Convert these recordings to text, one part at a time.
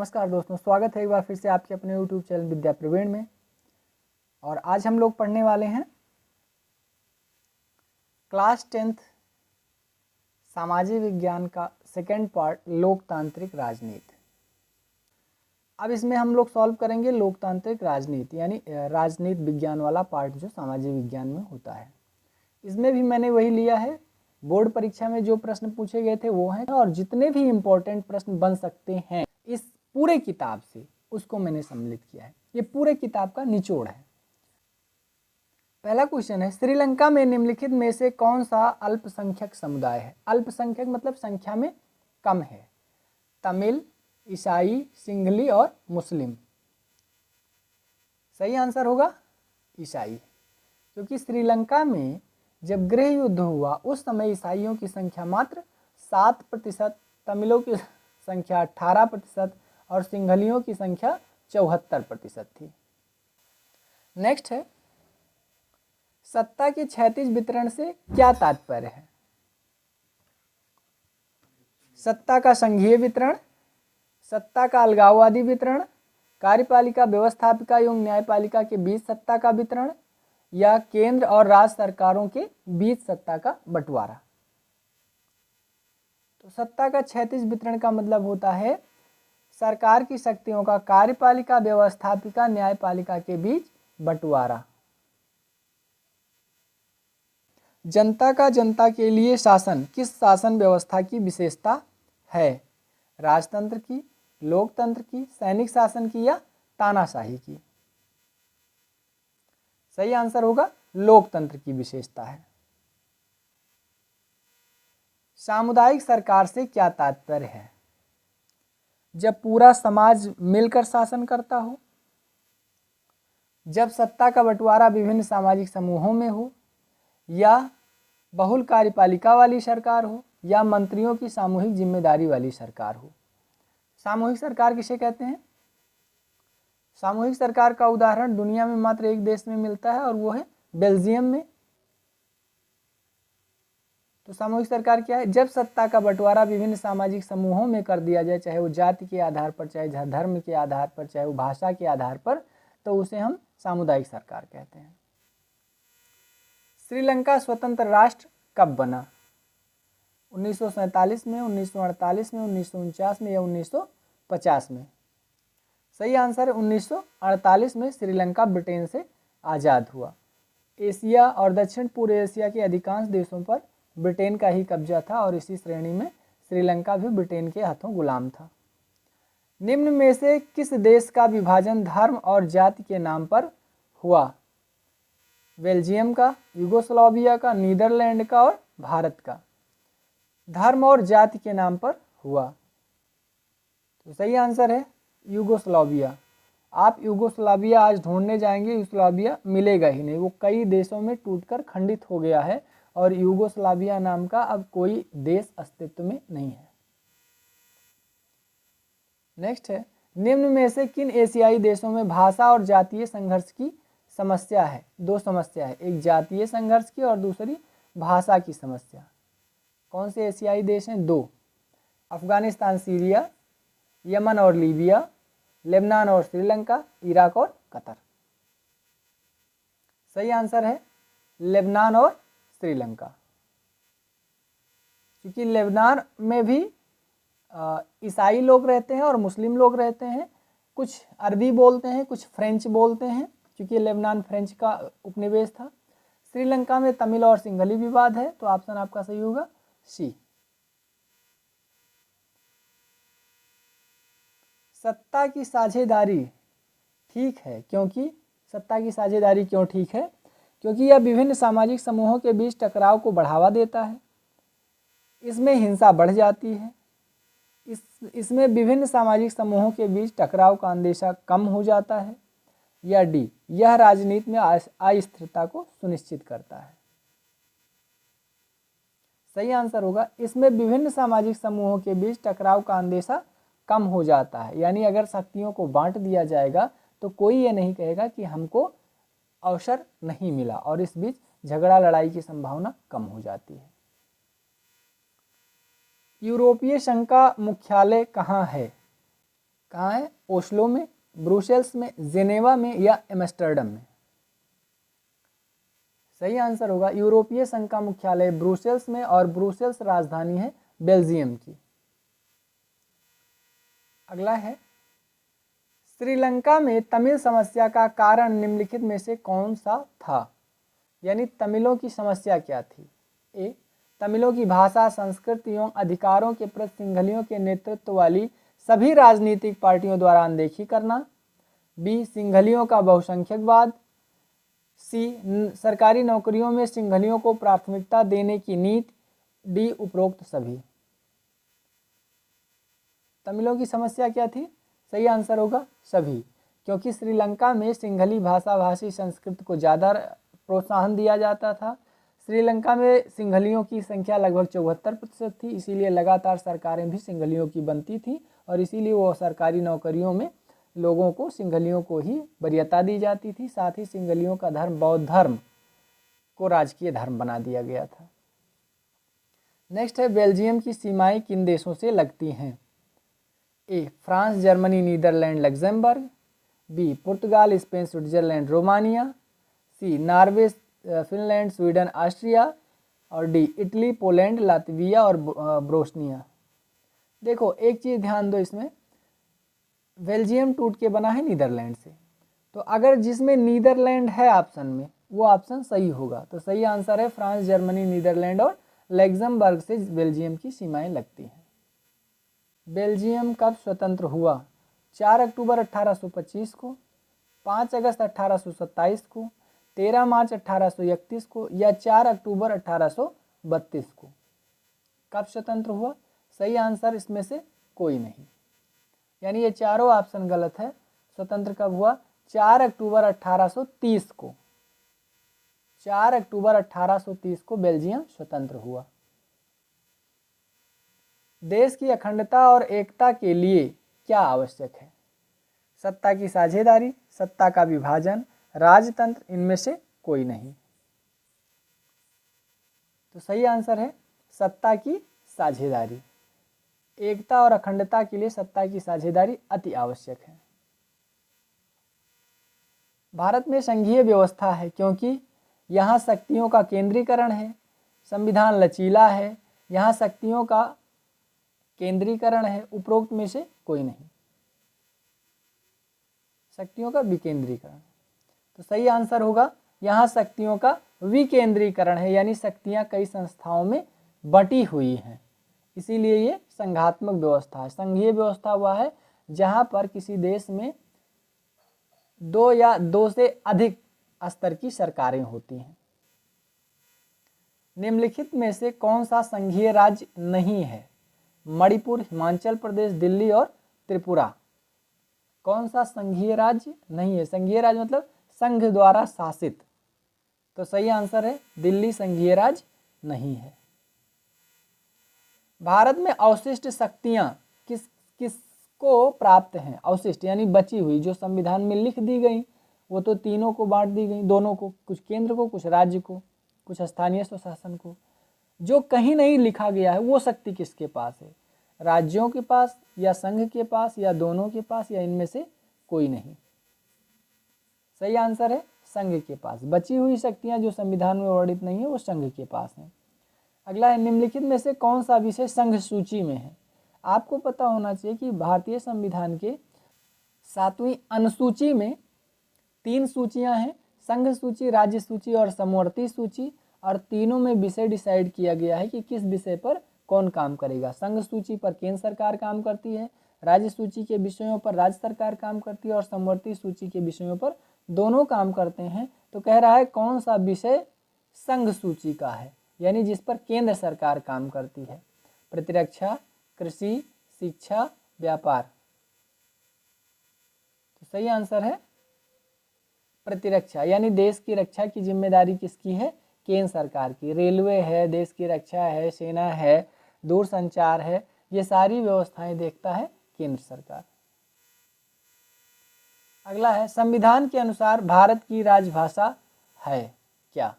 नमस्कार दोस्तों, स्वागत है एक बार फिर से आपके अपने YouTube चैनल विद्या प्रवीण में। और आज हम लोग पढ़ने वाले हैं क्लास 10th सामाजिक विज्ञान का सेकेंड पार्ट, लोकतांत्रिक राजनीति। अब इसमें हम लोग सॉल्व करेंगे लोकतांत्रिक राजनीति यानी राजनीति विज्ञान वाला पार्ट जो सामाजिक विज्ञान में होता है। इसमें भी मैंने वही लिया है, बोर्ड परीक्षा में जो प्रश्न पूछे गए थे वो हैं, और जितने भी इम्पोर्टेंट प्रश्न बन सकते हैं इस पूरे किताब से उसको मैंने सम्मिलित किया है। ये पूरे किताब का निचोड़ है। पहला क्वेश्चन है, श्रीलंका में निम्नलिखित में से कौन सा अल्पसंख्यक समुदाय है? अल्पसंख्यक मतलब संख्या में कम है। तमिल, ईसाई, सिंघली और मुस्लिम। सही आंसर होगा ईसाई, क्योंकि श्रीलंका में जब गृह युद्ध हुआ उस समय ईसाइयों की संख्या मात्र 7%, तमिलों की संख्या 18% और सिंघलियों की संख्या 74% थी। नेक्स्ट है, सत्ता के क्षैतिज वितरण से क्या तात्पर्य है? सत्ता का संघीय वितरण, सत्ता का अलगाववादी वितरण, कार्यपालिका, व्यवस्थापिका एवं न्यायपालिका के बीच सत्ता का वितरण, या केंद्र और राज्य सरकारों के बीच सत्ता का बंटवारा। तो सत्ता का क्षैतिज वितरण का मतलब होता है सरकार की शक्तियों का कार्यपालिका, व्यवस्थापिका, न्यायपालिका के बीच बंटवारा। जनता का जनता के लिए शासन किस शासन व्यवस्था की विशेषता है? राजतंत्र की, लोकतंत्र की, सैनिक शासन की या तानाशाही की? सही आंसर होगा लोकतंत्र की विशेषता है। सामुदायिक सरकार से क्या तात्पर्य है? जब पूरा समाज मिलकर शासन करता हो, जब सत्ता का बंटवारा विभिन्न सामाजिक समूहों में हो, या बहुल कार्यपालिका वाली सरकार हो, या मंत्रियों की सामूहिक जिम्मेदारी वाली सरकार हो। सामूहिक सरकार किसे कहते हैं? सामूहिक सरकार का उदाहरण दुनिया में मात्र एक देश में मिलता है और वो है बेल्जियम में। तो सामूहिक सरकार क्या है? जब सत्ता का बंटवारा विभिन्न सामाजिक समूहों में कर दिया जाए, चाहे वो जाति के आधार पर, चाहे धर्म के आधार पर, चाहे वो भाषा के आधार पर, तो उसे हम सामुदायिक सरकार कहते हैं। श्रीलंका स्वतंत्र राष्ट्र कब बना? 1947 में, 1948 में, 1949 में या 1950 में? सही आंसर है 1948 में श्रीलंका ब्रिटेन से आज़ाद हुआ। एशिया और दक्षिण पूर्व एशिया के अधिकांश देशों पर ब्रिटेन का ही कब्जा था और इसी श्रेणी में श्रीलंका भी ब्रिटेन के हाथों गुलाम था। निम्न में से किस देश का विभाजन धर्म और जाति के नाम पर हुआ? बेल्जियम का, यूगोस्लाविया का, नीदरलैंड का और भारत का। धर्म और जाति के नाम पर हुआ, तो सही आंसर है यूगोस्लाविया। आप यूगोस्लाविया आज ढूंढने जाएंगे, यूगोस्लाविया मिलेगा ही नहीं, वो कई देशों में टूटकर खंडित हो गया है और यूगोस्लाविया नाम का अब कोई देश अस्तित्व में नहीं है। नेक्स्ट है, निम्न में से किन एशियाई देशों में भाषा और जातीय संघर्ष की समस्या है? दो समस्या है, एक जातीय संघर्ष की और दूसरी भाषा की समस्या। कौन से एशियाई देश हैं? दो, अफगानिस्तान, सीरिया, यमन और लीबिया, लेबनान और श्रीलंका, इराक और कतर। सही आंसर है लेबनान और श्रीलंका, क्योंकि लेबनान में भी ईसाई लोग रहते हैं और मुस्लिम लोग रहते हैं। कुछ अरबी बोलते हैं, कुछ फ्रेंच बोलते हैं, क्योंकि लेबनान फ्रेंच का उपनिवेश था। श्रीलंका में तमिल और सिंघली विवाद है, तो ऑप्शन आपका सही होगा सी। सत्ता की साझेदारी ठीक है क्योंकि सत्ता की साझेदारी क्यों ठीक है? क्योंकि यह विभिन्न सामाजिक समूहों के बीच टकराव को बढ़ावा देता है, इसमें हिंसा बढ़ जाती है, इसमें विभिन्न सामाजिक समूहों के बीच टकराव का अंदेशा कम हो जाता है, या डी, यह राजनीति में अस्थिरता को सुनिश्चित करता है। सही आंसर होगा इसमें विभिन्न सामाजिक समूहों के बीच टकराव का अंदेशा कम हो जाता है, यानी अगर शक्तियों को बांट दिया जाएगा तो कोई ये नहीं कहेगा कि हमको अवसर नहीं मिला, और इस बीच झगड़ा लड़ाई की संभावना कम हो जाती है। यूरोपीय संघ का मुख्यालय कहाँ है? कहाँ है? ओस्लो में, ब्रुसेल्स में, जेनेवा में या एम्स्टर्डम में? सही आंसर होगा यूरोपीय संघ का मुख्यालय ब्रुसेल्स में और ब्रुसेल्स राजधानी है बेल्जियम की। अगला है श्रीलंका में तमिल समस्या का कारण निम्नलिखित में से कौन सा था? यानी तमिलों की समस्या क्या थी? ए, तमिलों की भाषा, संस्कृति एवं अधिकारों के प्रति सिंघलियों के नेतृत्व वाली सभी राजनीतिक पार्टियों द्वारा अनदेखी करना। बी, सिंघलियों का बहुसंख्यकवाद। सी, सरकारी नौकरियों में सिंघलियों को प्राथमिकता देने की नीति। डी, उपरोक्त सभी। तमिलों की समस्या क्या थी? सही आंसर होगा सभी, क्योंकि श्रीलंका में सिंघली भाषा भाषी संस्कृति को ज़्यादा प्रोत्साहन दिया जाता था। श्रीलंका में सिंघलियों की संख्या लगभग 74% थी, इसीलिए लगातार सरकारें भी सिंघलियों की बनती थी और इसीलिए वो सरकारी नौकरियों में लोगों को सिंघलियों को ही वरीयता दी जाती थी। साथ ही सिंघलियों का धर्म बौद्ध धर्म को राजकीय धर्म बना दिया गया था। नेक्स्ट है बेल्जियम की सीमाएं किन देशों से लगती हैं? A, France, Germany, Netherland, Luxembourg. B, Portugal, Spain, Switzerland, Romania. C, Norway, Finland, Sweden, Austria. और डी, इटली, पोलैंड, लातविया और ब्रोस्निया। देखो एक चीज़ ध्यान दो, इसमें बेल्जियम टूट के बना है नीदरलैंड से, तो अगर जिसमें नीदरलैंड है ऑप्शन में वो ऑप्शन सही होगा। तो सही आंसर है फ्रांस, जर्मनी, नीदरलैंड और लग्जमबर्ग से बेल्जियम की सीमाएं लगती हैं। बेल्जियम कब स्वतंत्र हुआ? 4 अक्टूबर 1825 को, 5 अगस्त 1827 को, 13 मार्च 1831 को या 4 अक्टूबर 1832 को? कब स्वतंत्र हुआ? सही आंसर इसमें से कोई नहीं, यानी ये चारों ऑप्शन गलत है। स्वतंत्र कब हुआ? 4 अक्टूबर 1830 को। 4 अक्टूबर 1830 को बेल्जियम स्वतंत्र हुआ। देश की अखंडता और एकता के लिए क्या आवश्यक है? सत्ता की साझेदारी, सत्ता का विभाजन, राजतंत्र, इनमें से कोई नहीं। तो सही आंसर है सत्ता की साझेदारी। एकता और अखंडता के लिए सत्ता की साझेदारी अति आवश्यक है। भारत में संघीय व्यवस्था है क्योंकि यहाँ शक्तियों का केंद्रीकरण है। संविधान लचीला है, यहाँ शक्तियों का केंद्रीकरण है। उपरोक्त में से कोई नहीं। शक्तियों का विकेंद्रीकरण, तो सही आंसर होगा यहाँ शक्तियों का विकेंद्रीकरण है, यानी शक्तियाँ कई संस्थाओं में बटी हुई हैं, इसीलिए ये संघात्मक व्यवस्था है। संघीय व्यवस्था हुआ है जहाँ पर किसी देश में 2 या 2 से अधिक स्तर की सरकारें होती हैं। निम्नलिखित में से कौन सा संघीय राज्य नहीं है? मणिपुर, हिमाचल प्रदेश, दिल्ली और त्रिपुरा। कौन सा संघीय राज्य नहीं है? संघीय राज्य मतलब संघ द्वारा शासित, तो सही आंसर है दिल्ली संघीय राज्य नहीं है। भारत में अवशिष्ट शक्तियां किसको प्राप्त हैं? अवशिष्ट यानी बची हुई, जो संविधान में लिख दी गई वो तो तीनों को बांट दी गई, दोनों को, कुछ केंद्र को, कुछ राज्य को, कुछ स्थानीय स्वशासन को। जो कहीं नहीं लिखा गया है वो शक्ति किसके पास है? राज्यों के पास या संघ के पास या दोनों के पास या इनमें से कोई नहीं। सही आंसर है संघ के पास। बची हुई शक्तियां जो संविधान में वर्णित नहीं है वो संघ के पास हैं। अगला है निम्नलिखित में से कौन सा विषय संघ सूची में है? आपको पता होना चाहिए कि भारतीय संविधान के 7वीं अनुसूची में 3 सूचियां हैं, संघ सूची, राज्य सूची और समवर्ती सूची, और तीनों में विषय डिसाइड किया गया है कि किस विषय पर कौन काम करेगा। संघ सूची पर केंद्र सरकार काम करती है, राज्य सूची के विषयों पर राज्य सरकार काम करती है और समवर्ती सूची के विषयों पर दोनों काम करते हैं। तो कह रहा है कौन सा विषय संघ सूची का है, यानी जिस पर केंद्र सरकार काम करती है? प्रतिरक्षा, कृषि, शिक्षा, व्यापार। तो सही आंसर है प्रतिरक्षा, यानी देश की रक्षा की जिम्मेदारी किसकी है? केंद्र सरकार की। रेलवे है, देश की रक्षा है, सेना है, दूरसंचार है, ये सारी व्यवस्थाएं देखता है केंद्र सरकार। अगला है संविधान के अनुसार भारत की राजभाषा है क्या?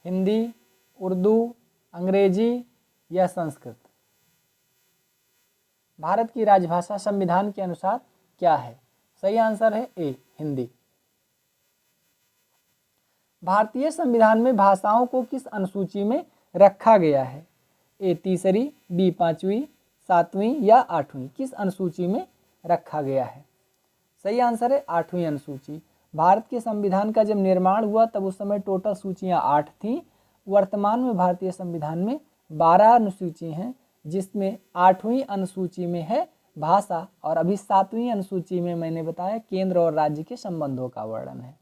हिंदी, उर्दू, अंग्रेजी या संस्कृत? भारत की राजभाषा संविधान के अनुसार क्या है? सही आंसर है ए, हिंदी। भारतीय संविधान में भाषाओं को किस अनुसूची में रखा गया है? ए तीसरी, बी पांचवी, सातवीं या आठवीं? किस अनुसूची में रखा गया है? सही आंसर है आठवीं अनुसूची। भारत के संविधान का जब निर्माण हुआ तब उस समय टोटल सूचियां 8 थीं। वर्तमान में भारतीय संविधान में 12 अनुसूची हैं, जिसमें 8वीं अनुसूची में है भाषा और अभी 7वीं अनुसूची में मैंने बताया केंद्र और राज्य के संबंधों का वर्णन है।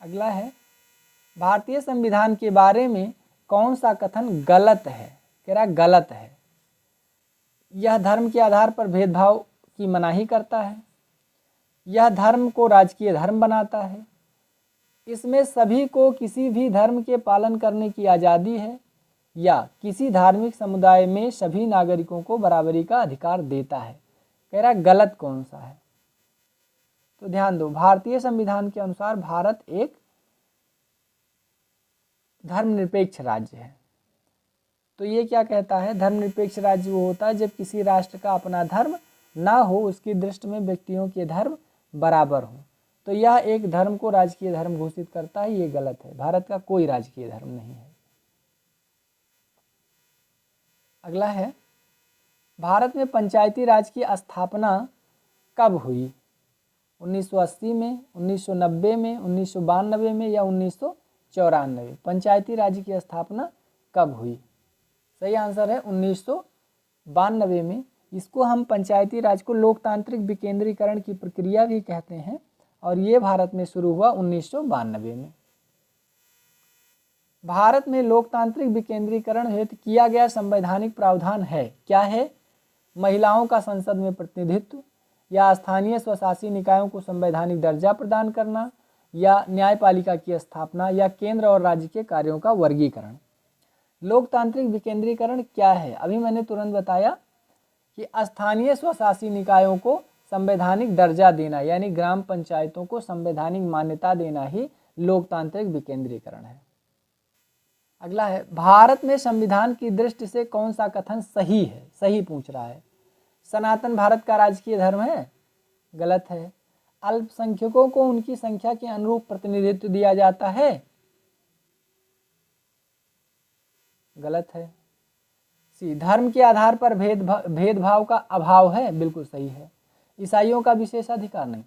अगला है, भारतीय संविधान के बारे में कौन सा कथन गलत है? कह रहा गलत है। यह धर्म के आधार पर भेदभाव की मनाही करता है, यह धर्म को राजकीय धर्म बनाता है, इसमें सभी को किसी भी धर्म के पालन करने की आज़ादी है, या किसी धार्मिक समुदाय में सभी नागरिकों को बराबरी का अधिकार देता है। कह रहा गलत कौन सा है? तो ध्यान दो, भारतीय संविधान के अनुसार भारत एक धर्मनिरपेक्ष राज्य है। तो ये क्या कहता है? धर्मनिरपेक्ष राज्य वो होता है जब किसी राष्ट्र का अपना धर्म ना हो, उसकी दृष्टि में व्यक्तियों के धर्म बराबर हो। तो यह एक धर्म को राजकीय धर्म घोषित करता है, ये गलत है। भारत का कोई राजकीय धर्म नहीं है। अगला है, भारत में पंचायती राज की स्थापना कब हुई? 1980 में, 1990 में, 1992 में या 1994? पंचायती राज की स्थापना कब हुई? सही आंसर है 1992 में। इसको हम पंचायती राज को लोकतांत्रिक विकेंद्रीकरण की प्रक्रिया भी कहते हैं और ये भारत में शुरू हुआ 1992 में। भारत में लोकतांत्रिक विकेंद्रीकरण हेतु किया गया संवैधानिक प्रावधान है, क्या है? महिलाओं का संसद में प्रतिनिधित्व, या स्थानीय स्वशासी निकायों को संवैधानिक दर्जा प्रदान करना, या न्यायपालिका की स्थापना, या केंद्र और राज्य के कार्यों का वर्गीकरण। लोकतांत्रिक विकेंद्रीकरण क्या है? अभी मैंने तुरंत बताया कि स्थानीय स्वशासी निकायों को संवैधानिक दर्जा देना, यानी ग्राम पंचायतों को संवैधानिक मान्यता देना ही लोकतांत्रिक विकेंद्रीकरण है। अगला है, भारत में संविधान की दृष्टि से कौन सा कथन सही है? सही पूछ रहा है। सनातन भारत का राजकीय धर्म है, गलत है। अल्पसंख्यकों को उनकी संख्या के अनुरूप प्रतिनिधित्व दिया जाता है, गलत है। सी, धर्म के आधार पर भेदभाव का अभाव है, बिल्कुल सही है। ईसाइयों का विशेषाधिकार नहीं,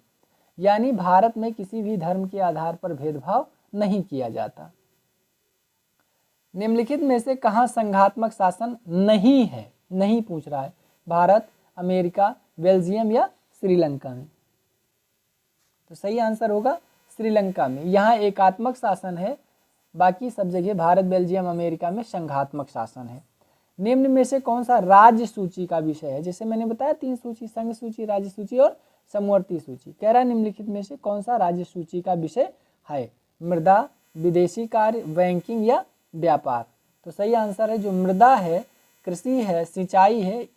यानी भारत में किसी भी धर्म के आधार पर भेदभाव नहीं किया जाता। निम्नलिखित में से कहाँ संघात्मक शासन नहीं है? नहीं पूछ रहा है। भारत, अमेरिका, बेल्जियम या श्रीलंका में? तो सही आंसर होगा श्रीलंका में। यहाँ एकात्मक शासन है, बाकी सब जगह भारत, बेल्जियम, अमेरिका में संघात्मक शासन है। निम्न में से कौन सा राज्य सूची का विषय है? जैसे मैंने बताया 3 सूची, संघ सूची, राज्य सूची और समवर्ती सूची। कह रहा है निम्नलिखित में से कौन सा राज्य सूची का विषय है? मृदा, विदेशी कार्य, बैंकिंग या व्यापार? तो सही आंसर है जो मृदा है, कृषि है, सिंचाई है,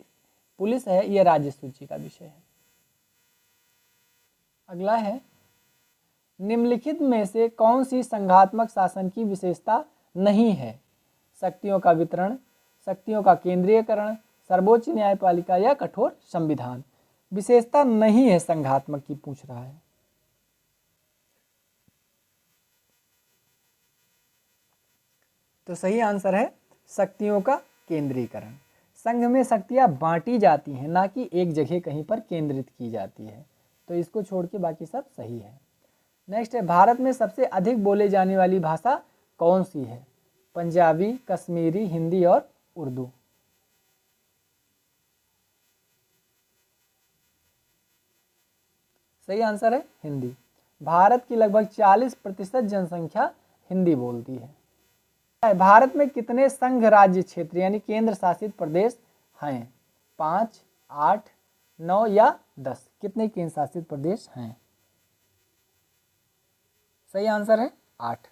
पुलिस है, यह राज्य सूची का विषय है। अगला है, निम्नलिखित में से कौन सी संघात्मक शासन की विशेषता नहीं है? शक्तियों का वितरण, शक्तियों का केंद्रीयकरण, सर्वोच्च न्यायपालिका या कठोर संविधान? विशेषता नहीं है संघात्मक की पूछ रहा है। तो सही आंसर है शक्तियों का केंद्रीकरण। संघ में शक्तियां बांटी जाती हैं, ना कि एक जगह कहीं पर केंद्रित की जाती है। तो इसको छोड़ के बाकी सब सही है। नेक्स्ट है, भारत में सबसे अधिक बोले जाने वाली भाषा कौन सी है? पंजाबी, कश्मीरी, हिंदी और उर्दू? सही आंसर है हिंदी। भारत की लगभग 40% जनसंख्या हिंदी बोलती है। भारत में कितने संघ राज्य क्षेत्र यानी केंद्र शासित प्रदेश हैं? 5, 8, 9 या 10? कितने केंद्र शासित प्रदेश हैं? सही आंसर है 8।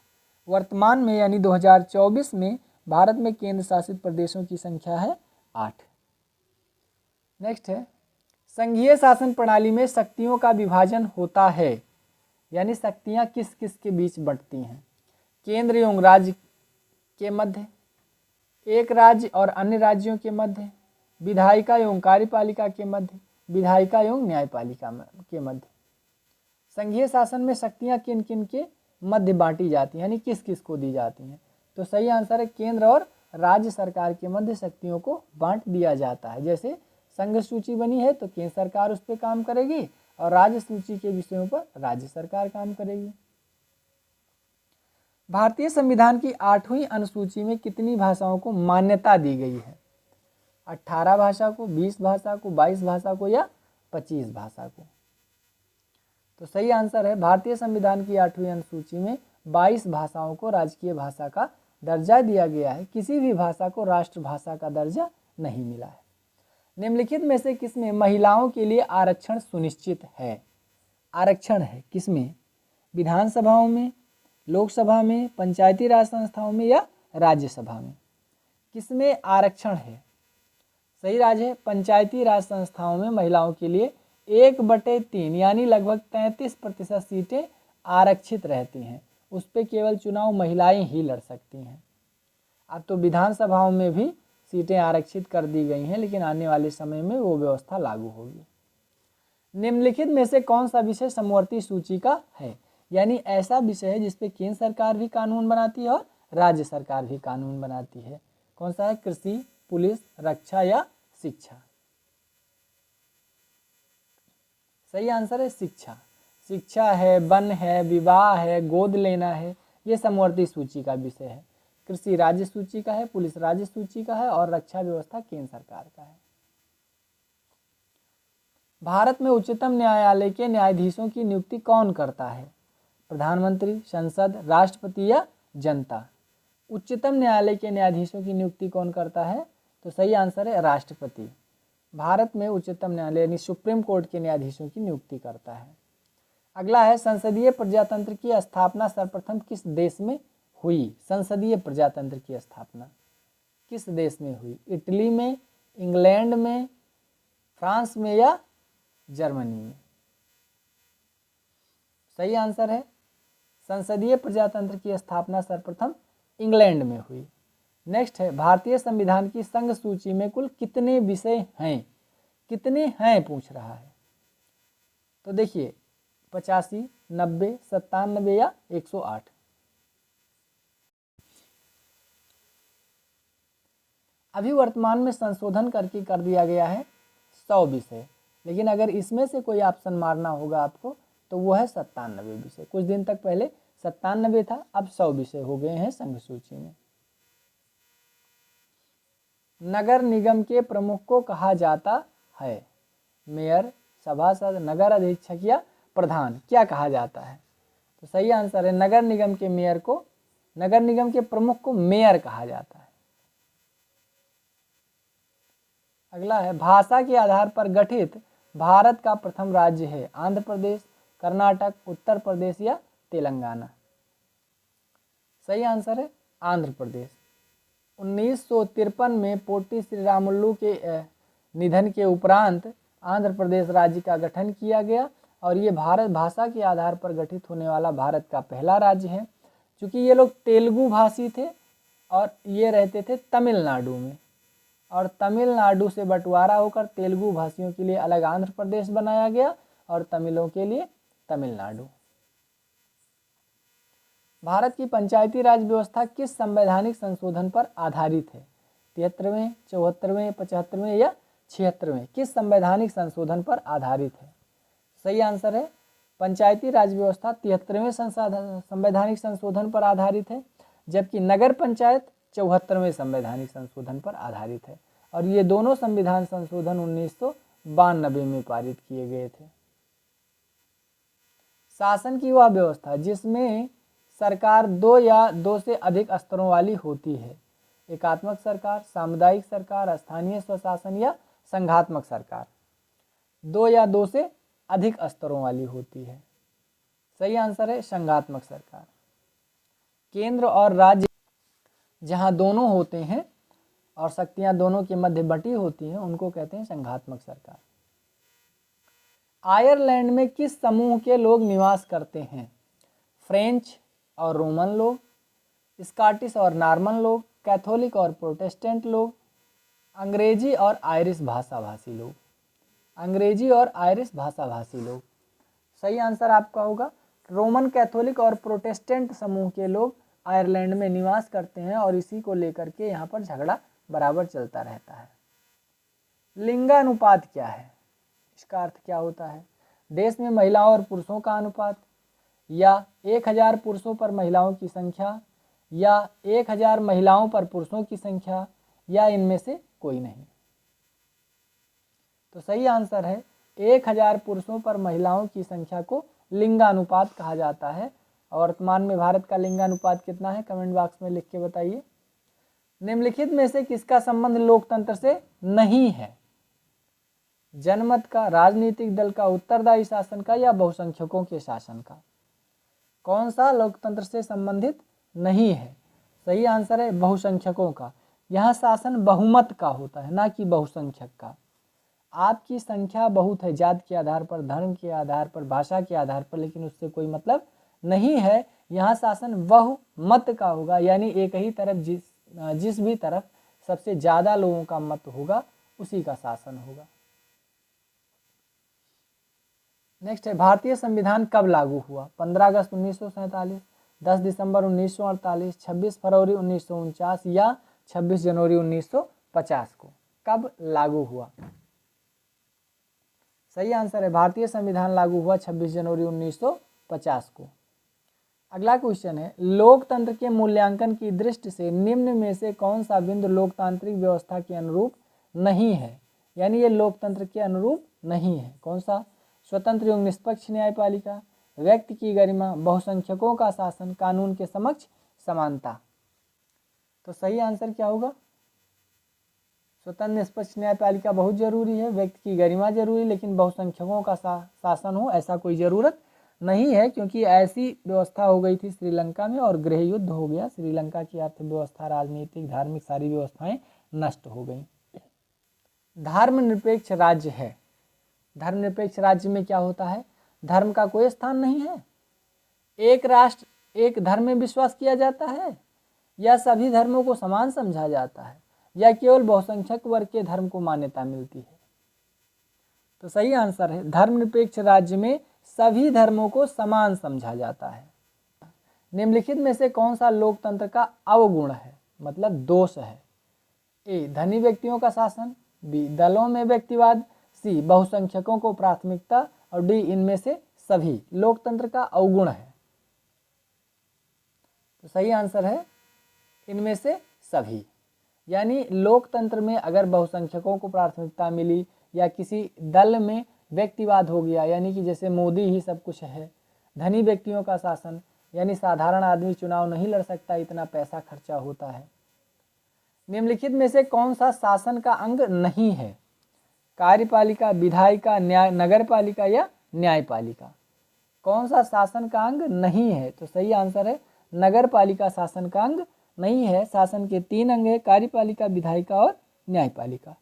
वर्तमान में यानी 2024 में भारत में केंद्र शासित प्रदेशों की संख्या है 8। नेक्स्ट है, संघीय शासन प्रणाली में शक्तियों का विभाजन होता है, यानी शक्तियां किस किस के बीच बंटती हैं? केंद्र एवं राज्य के मध्य, एक राज्य और अन्य राज्यों के मध्य, विधायिका एवं कार्यपालिका के मध्य, विधायिका एवं न्यायपालिका के मध्य। संघीय शासन में शक्तियां किन किन के मध्य बांटी जाती हैं, यानी किस किस को दी जाती हैं? तो सही आंसर है केंद्र और राज्य सरकार के मध्य शक्तियों को बांट दिया जाता है। जैसे संघ सूची बनी है तो केंद्र सरकार उस पर काम करेगी और राज्य सूची के विषयों पर राज्य सरकार काम करेगी। भारतीय संविधान की 8वीं अनुसूची में कितनी भाषाओं को मान्यता दी गई है? 18 भाषा को, 20 भाषा को, 22 भाषा को या 25 भाषा को? तो सही आंसर है भारतीय संविधान की 8वीं अनुसूची में 22 भाषाओं को राजकीय भाषा का दर्जा दिया गया है। किसी भी भाषा को राष्ट्रभाषा का दर्जा नहीं मिला है। निम्नलिखित में से किसमें महिलाओं के लिए आरक्षण सुनिश्चित है? आरक्षण है किसमें? विधानसभाओं में, लोकसभा में, पंचायती राज संस्थाओं में या राज्यसभा में? किसमें आरक्षण है? सही राज है पंचायती राज संस्थाओं में महिलाओं के लिए 1/3 यानी लगभग 33% सीटें आरक्षित रहती हैं। उस पर केवल चुनाव महिलाएं ही लड़ सकती हैं। अब तो विधानसभाओं में भी सीटें आरक्षित कर दी गई हैं, लेकिन आने वाले समय में वो व्यवस्था लागू होगी। निम्नलिखित में से कौन सा विषय समवर्ती सूची का है? यानी ऐसा विषय है जिसपे केंद्र सरकार भी कानून बनाती है और राज्य सरकार भी कानून बनाती है। कौन सा है? कृषि, पुलिस, रक्षा या शिक्षा? सही आंसर है शिक्षा। शिक्षा है, वन है, विवाह है, गोद लेना है, ये समवर्ती सूची का विषय है। कृषि राज्य सूची का है, पुलिस राज्य सूची का है और रक्षा व्यवस्था केंद्र सरकार का है। भारत में उच्चतम न्यायालय के न्यायाधीशों की नियुक्ति कौन करता है? प्रधानमंत्री, संसद, राष्ट्रपति या जनता? उच्चतम न्यायालय के न्यायाधीशों की नियुक्ति कौन करता है? तो सही आंसर है राष्ट्रपति। भारत में उच्चतम न्यायालय यानी सुप्रीम कोर्ट के न्यायाधीशों की नियुक्ति करता है। अगला है संसदीय प्रजातंत्र की स्थापना सर्वप्रथम किस देश में हुई? संसदीय प्रजातंत्र की स्थापना किस देश में हुई? इटली में, इंग्लैंड में, फ्रांस में या जर्मनी में? सही आंसर है संसदीय प्रजातंत्र की स्थापना सर्वप्रथम इंग्लैंड में हुई। नेक्स्ट है भारतीय संविधान की संघ सूची में कुल कितने विषय हैं? कितने हैं पूछ रहा है। तो देखिए 85, 90, 97 या 108? अभी वर्तमान में संशोधन करके कर दिया गया है 100 विषय, लेकिन अगर इसमें से कोई ऑप्शन मारना होगा आपको तो वो है 97 विषय। कुछ दिन तक पहले 97 था, अब 100 विषय हो गए हैं संघ सूची में। नगर निगम के प्रमुख को कहा जाता है? मेयर, सभासद, नगर अधीक्षक या प्रधान? क्या कहा जाता है? तो सही आंसर है नगर निगम के मेयर को, नगर निगम के प्रमुख को मेयर कहा जाता है। अगला है भाषा के आधार पर गठित भारत का प्रथम राज्य है? आंध्र प्रदेश, कर्नाटक, उत्तर प्रदेश या तेलंगाना? सही आंसर है आंध्र प्रदेश। 1953 में पोटी श्रीरामुलु के निधन के उपरांत आंध्र प्रदेश राज्य का गठन किया गया और ये भारत भाषा के आधार पर गठित होने वाला भारत का पहला राज्य है। क्योंकि ये लोग तेलुगु भाषी थे और ये रहते थे तमिलनाडु में, और तमिलनाडु से बंटवारा होकर तेलुगु भाषियों के लिए अलग आंध्र प्रदेश बनाया गया और तमिलों के लिए तमिलनाडु। भारत की पंचायती राज व्यवस्था किस संवैधानिक संशोधन पर आधारित है? 73वें, 74वें, 75वें या 76वें? किस संवैधानिक संशोधन पर आधारित है? सही आंसर है पंचायती राज व्यवस्था 73वें संवैधानिक संशोधन पर आधारित है, जबकि नगर पंचायत 74वें संवैधानिक संशोधन पर आधारित है। और ये दोनों संविधान संशोधन 1992 में पारित किए गए थे। शासन की वह व्यवस्था जिसमें सरकार 2 या 2 से अधिक स्तरों वाली होती है? एकात्मक सरकार, सामुदायिक सरकार, स्थानीय स्वशासन या संघात्मक सरकार? 2 या 2 से अधिक स्तरों वाली होती है। सही आंसर है संघात्मक सरकार। केंद्र और राज्य जहां दोनों होते हैं और शक्तियां दोनों के मध्य बटी होती हैं उनको कहते हैं संघात्मक सरकार। आयरलैंड में किस समूह के लोग निवास करते हैं? फ्रेंच और रोमन लोग, स्कॉटिश और नॉर्मन लोग, कैथोलिक और प्रोटेस्टेंट लोग, अंग्रेजी और आयरिश भाषा भाषी लोग, अंग्रेजी और आयरिश भाषा भाषी लोग। सही आंसर आपका होगा रोमन कैथोलिक और प्रोटेस्टेंट समूह के लोग आयरलैंड में निवास करते हैं और इसी को लेकर के यहाँ पर झगड़ा बराबर चलता रहता है। लिंगानुपात क्या है, इसका अर्थ क्या होता है? देश में महिलाओं और पुरुषों का अनुपात, या 1000 पुरुषों पर महिलाओं की संख्या, या 1000 महिलाओं पर पुरुषों की संख्या, या इनमें से कोई नहीं। तो सही आंसर है 1000 पुरुषों पर महिलाओं की संख्या को लिंगानुपात कहा जाता है। और वर्तमान में भारत का लिंगानुपात कितना है, कमेंट बॉक्स में लिख के बताइए। निम्नलिखित में से किसका संबंध लोकतंत्र से नहीं है? जनमत का, राजनीतिक दल का, उत्तरदायी शासन का, या बहुसंख्यकों के शासन का? कौन सा लोकतंत्र से संबंधित नहीं है? सही आंसर है बहुसंख्यकों का। यह शासन बहुमत का होता है, ना कि बहुसंख्यक का। आपकी संख्या बहुत है जाति के आधार पर, धर्म के आधार पर, भाषा के आधार पर, लेकिन उससे कोई मतलब नहीं है। यहाँ शासन बहुमत का होगा, यानी एक ही तरफ जिस भी तरफ सबसे ज़्यादा लोगों का मत होगा उसी का शासन होगा। नेक्स्ट है भारतीय संविधान कब लागू हुआ? 15 अगस्त 1947, 10 दिसंबर 1948, 26 फरवरी 1949, या 26 जनवरी 1950 को कब लागू हुआ? सही आंसर है भारतीय संविधान लागू हुआ 26 जनवरी 1950 को। अगला क्वेश्चन है लोकतंत्र के मूल्यांकन की दृष्टि से निम्न में से कौन सा बिंदु लोकतांत्रिक व्यवस्था के अनुरूप नहीं है? यानी ये लोकतंत्र के अनुरूप नहीं है। कौन सा? स्वतंत्र एवं निष्पक्ष न्यायपालिका, व्यक्ति की गरिमा, बहुसंख्यकों का शासन, कानून के समक्ष समानता। तो सही आंसर क्या होगा? स्वतंत्र निष्पक्ष न्यायपालिका बहुत जरूरी है, व्यक्ति की गरिमा जरूरी, लेकिन बहुसंख्यकों का शासन हो ऐसा कोई ज़रूरत नहीं है, क्योंकि ऐसी व्यवस्था हो गई थी श्रीलंका में और गृह युद्ध हो गया। श्रीलंका की अर्थव्यवस्था, राजनीतिक, धार्मिक सारी व्यवस्थाएं नष्ट हो गई। धर्मनिरपेक्ष राज्य है। धर्मनिरपेक्ष राज्य में क्या होता है? धर्म का कोई स्थान नहीं है। एक राष्ट्र एक धर्म में विश्वास किया जाता है, या सभी धर्मों को समान समझा जाता है, या केवल बहुसंख्यक वर्ग के धर्म को मान्यता मिलती है? तो सही आंसर है धर्मनिरपेक्ष राज्य में सभी धर्मों को समान समझा जाता है। निम्नलिखित में से कौन सा लोकतंत्र का अवगुण है, मतलब दोष है? ए धनी व्यक्तियों का शासन, बी दलों में व्यक्तिवाद, सी बहुसंख्यकों को प्राथमिकता, और डी इनमें से सभी लोकतंत्र का अवगुण है। तो सही आंसर है इनमें से सभी। यानी लोकतंत्र में अगर बहुसंख्यकों को प्राथमिकता मिली, या किसी दल में व्यक्तिवाद हो गया, यानी कि जैसे मोदी ही सब कुछ है, धनी व्यक्तियों का शासन, यानी साधारण आदमी चुनाव नहीं लड़ सकता, इतना पैसा खर्चा होता है। निम्नलिखित में से कौन सा शासन का अंग नहीं है? कार्यपालिका, विधायिका, न्याय, नगरपालिका, या न्यायपालिका? कौन सा शासन का अंग नहीं है? तो सही आंसर है नगरपालिका शासन का अंग नहीं है। शासन के 3 अंग है, कार्यपालिका, विधायिका और न्यायपालिका।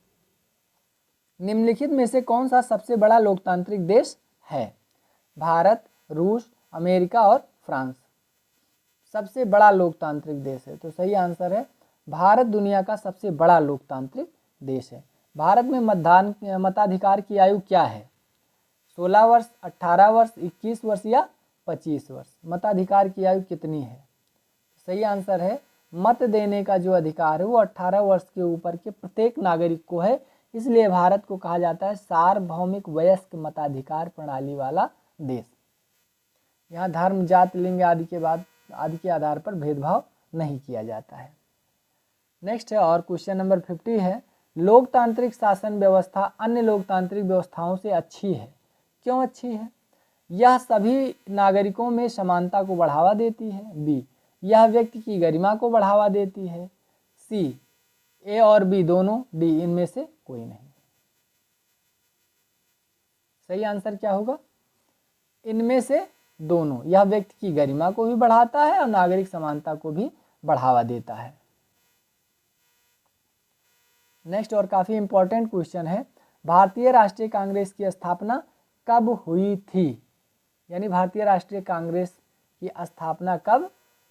निम्नलिखित में से कौन सा सबसे बड़ा लोकतांत्रिक देश है? भारत, रूस, अमेरिका और फ्रांस। सबसे बड़ा लोकतांत्रिक देश है, तो सही आंसर है भारत दुनिया का सबसे बड़ा लोकतांत्रिक देश है। भारत में मताधिकार की आयु क्या है? 16 वर्ष, 18 वर्ष, 21 वर्ष या 25 वर्ष? मताधिकार की आयु कितनी है? सही आंसर है मत देने का जो अधिकार है वो 18 वर्ष के ऊपर के प्रत्येक नागरिक को है। इसलिए भारत को कहा जाता है सार्वभौमिक वयस्क मताधिकार प्रणाली वाला देश। यहाँ धर्म, जाति, लिंग आदि के आधार पर भेदभाव नहीं किया जाता है। नेक्स्ट है और क्वेश्चन नंबर 50 है लोकतांत्रिक शासन व्यवस्था अन्य लोकतांत्रिक व्यवस्थाओं से अच्छी है। क्यों अच्छी है? यह सभी नागरिकों में समानता को बढ़ावा देती है। बी यह व्यक्ति की गरिमा को बढ़ावा देती है। सी ए और बी दोनों, डी इनमें से कोई नहीं। सही आंसर क्या होगा? इनमें से दोनों। यह व्यक्ति की गरिमा को भी बढ़ाता है और नागरिक समानता को भी बढ़ावा देता है। नेक्स्ट और काफी इंपॉर्टेंट क्वेश्चन है भारतीय राष्ट्रीय कांग्रेस की स्थापना कब हुई थी? यानी भारतीय राष्ट्रीय कांग्रेस की स्थापना कब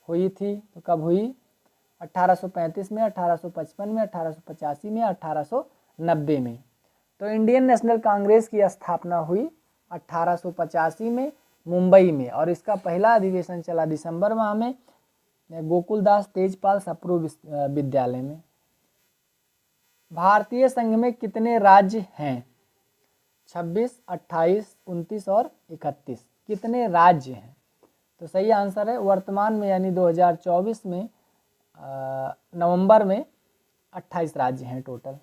हुई थी? तो कब हुई? 1835 में, 1855 में, 1885 में, 1890 में। तो इंडियन नेशनल कांग्रेस की स्थापना हुई 1885 में मुंबई में, और इसका पहला अधिवेशन चला दिसंबर माह में गोकुलदास तेजपाल सप्रू विद्यालय में। भारतीय संघ में कितने राज्य हैं? 26, 28, 29 और 31। कितने राज्य हैं? तो सही आंसर है वर्तमान में यानी 2024 में नवंबर में 28 राज्य हैं टोटल।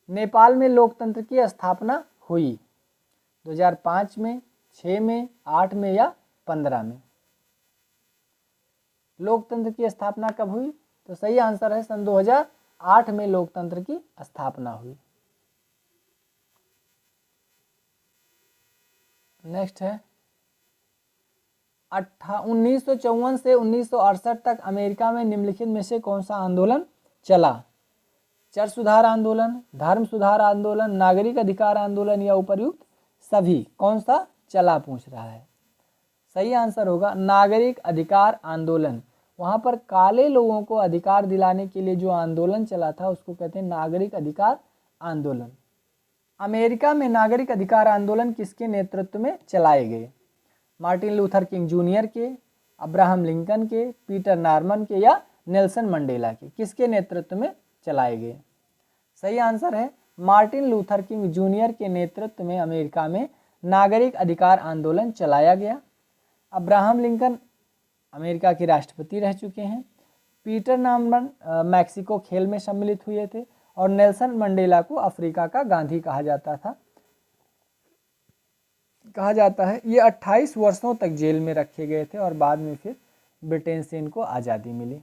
नेपाल में लोकतंत्र की स्थापना हुई 2005 में, 6 में, 8 में या 15 में? लोकतंत्र की स्थापना कब हुई? तो सही आंसर है सन 2008 में लोकतंत्र की स्थापना हुई। नेक्स्ट है 1954 से 1968 तक अमेरिका में निम्नलिखित में से कौन सा आंदोलन चला? चर सुधार आंदोलन, धर्म सुधार आंदोलन, नागरिक अधिकार आंदोलन या उपर्युक्त सभी? कौन सा चला पूछ रहा है। सही आंसर होगा नागरिक अधिकार आंदोलन। वहाँ पर काले लोगों को अधिकार दिलाने के लिए जो आंदोलन चला था उसको कहते हैं नागरिक अधिकार आंदोलन। अमेरिका में नागरिक अधिकार आंदोलन किसके नेतृत्व में चलाए गए? मार्टिन लूथर किंग जूनियर के, अब्राहम लिंकन के, पीटर नॉर्मन के या नेल्सन मंडेला के? किसके नेतृत्व में चलाए गए? सही आंसर है मार्टिन लूथर किंग जूनियर के नेतृत्व में अमेरिका में नागरिक अधिकार आंदोलन चलाया गया। अब्राहम लिंकन अमेरिका के राष्ट्रपति रह चुके हैं। पीटर नॉर्मन मैक्सिको खेल में सम्मिलित हुए थे, और नेल्सन मंडेला को अफ्रीका का गांधी कहा जाता है। ये 28 वर्षों तक जेल में रखे गए थे और बाद में फिर ब्रिटेन से इनको आज़ादी मिली।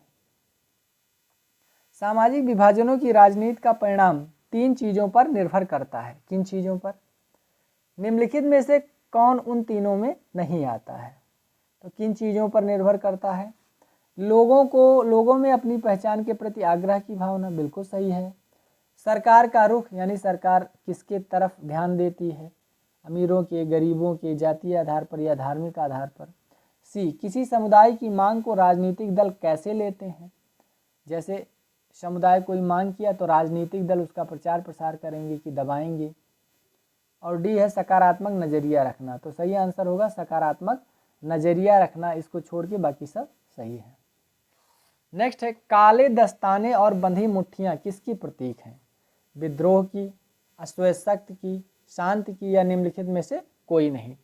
सामाजिक विभाजनों की राजनीति का परिणाम 3 चीज़ों पर निर्भर करता है। किन चीज़ों पर? निम्नलिखित में से कौन उन तीनों में नहीं आता है? तो किन चीज़ों पर निर्भर करता है? लोगों में अपनी पहचान के प्रति आग्रह की भावना, बिल्कुल सही है। सरकार का रुख यानी सरकार किसके तरफ ध्यान देती है? अमीरों के, गरीबों के, जातीय आधार पर या धार्मिक आधार पर? सी, किसी समुदाय की मांग को राजनीतिक दल कैसे लेते हैं? जैसे समुदाय कोई मांग किया तो राजनीतिक दल उसका प्रचार प्रसार करेंगे कि दबाएंगे। और डी है सकारात्मक नज़रिया रखना। तो सही आंसर होगा सकारात्मक नज़रिया रखना, इसको छोड़ के बाकी सब सही है। नेक्स्ट है काले दस्ताने और बंधी मुट्ठियाँ किसकी प्रतीक हैं? विद्रोह की, अश्वेत की, शांति की या निम्नलिखित में से कोई नहीं?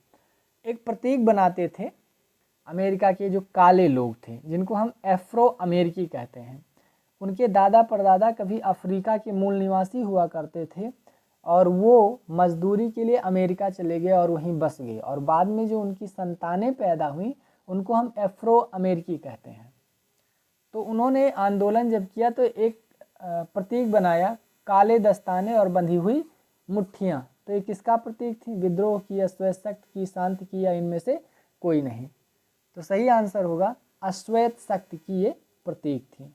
एक प्रतीक बनाते थे अमेरिका के जो काले लोग थे, जिनको हम एफ्रो अमेरिकी कहते हैं। उनके दादा परदादा कभी अफ्रीका के मूल निवासी हुआ करते थे और वो मजदूरी के लिए अमेरिका चले गए और वहीं बस गए, और बाद में जो उनकी संतानें पैदा हुई उनको हम एफ्रो अमेरिकी कहते हैं। तो उन्होंने आंदोलन जब किया तो एक प्रतीक बनाया, काले दस्ताने और बंधी हुई मुट्ठियाँ। तो ये किसका प्रतीक थी? विद्रोह की, अश्वेत की, शांति की या इनमें से कोई नहीं? तो सही आंसर होगा अश्वेत शक्ति की ये प्रतीक थी।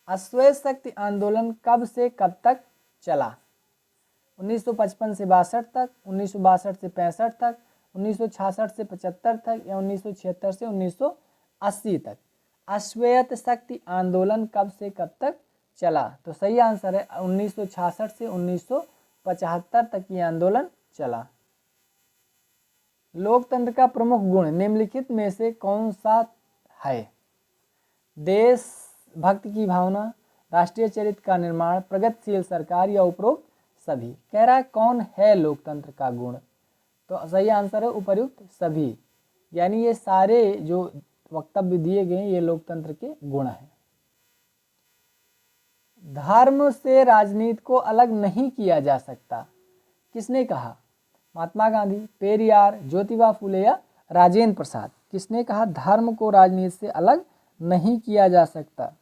अश्वेत शक्ति आंदोलन कब से कब तक चला? 1955 से 62 तक, 1962 से 65 तक, 1966 से 75 तक या 1976 से 1980 तक? अश्वेत शक्ति आंदोलन कब से कब तक चला? तो सही आंसर है 1966 से 1975 तक ये आंदोलन चला। लोकतंत्र का प्रमुख गुण निम्नलिखित में से कौन सा है? देशभक्त की भावना, राष्ट्रीय चरित्र का निर्माण, प्रगतिशील सरकार या उपरोक्त सभी? कह रहा है कौन है लोकतंत्र का गुण? तो सही आंसर है उपर्युक्त सभी, यानी ये सारे जो वक्तव्य दिए गए ये लोकतंत्र के गुण हैं। धर्म से राजनीति को अलग नहीं किया जा सकता, किसने कहा? महात्मा गांधी, पेरियार, ज्योतिबा फुले या राजेंद्र प्रसाद? किसने कहा धर्म को राजनीति से अलग नहीं किया जा सकता?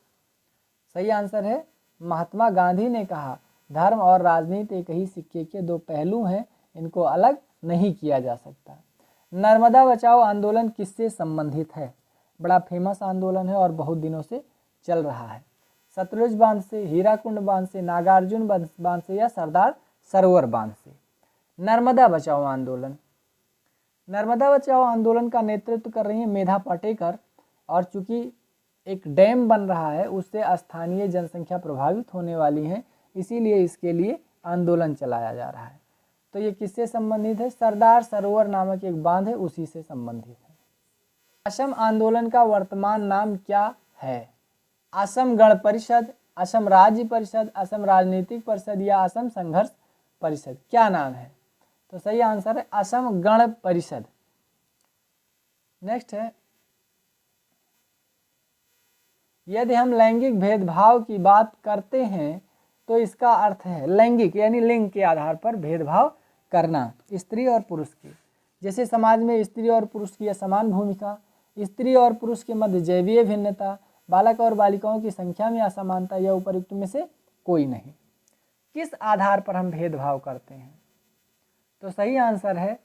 सही आंसर है महात्मा गांधी ने कहा धर्म और राजनीति एक ही सिक्के के दो पहलू हैं, इनको अलग नहीं किया जा सकता। नर्मदा बचाओ आंदोलन किससे संबंधित है? बड़ा फेमस आंदोलन है और बहुत दिनों से चल रहा है। सतलुज बांध से, हीराकुंड बांध से, नागार्जुन बांध से या सरदार सरोवर बांध से? नर्मदा बचाओ आंदोलन। नर्मदा बचाओ आंदोलन का नेतृत्व कर रही है मेधा पाटेकर, और चूंकि एक डैम बन रहा है उससे स्थानीय जनसंख्या प्रभावित होने वाली है, इसीलिए इसके लिए आंदोलन चलाया जा रहा है। तो ये किससे संबंधित है? सरदार सरोवर नामक एक बांध है, उसी से संबंधित है। असम आंदोलन का वर्तमान नाम क्या है? असम गण परिषद, असम राज्य परिषद, असम राजनीतिक परिषद या असम संघर्ष परिषद, क्या नाम है? तो सही आंसर है असम गण परिषद। नेक्स्ट है, यदि हम लैंगिक भेदभाव की बात करते हैं तो इसका अर्थ है लैंगिक यानी लिंग के आधार पर भेदभाव करना स्त्री और पुरुष की। जैसे समाज में स्त्री और पुरुष की असमान भूमिका, स्त्री और पुरुष के मध्य जैवीय भिन्नता, बालक और बालिकाओं की संख्या में असमानता, या उपरोक्त में से कोई नहीं। किस आधार पर हम भेदभाव करते हैं? तो सही आंसर है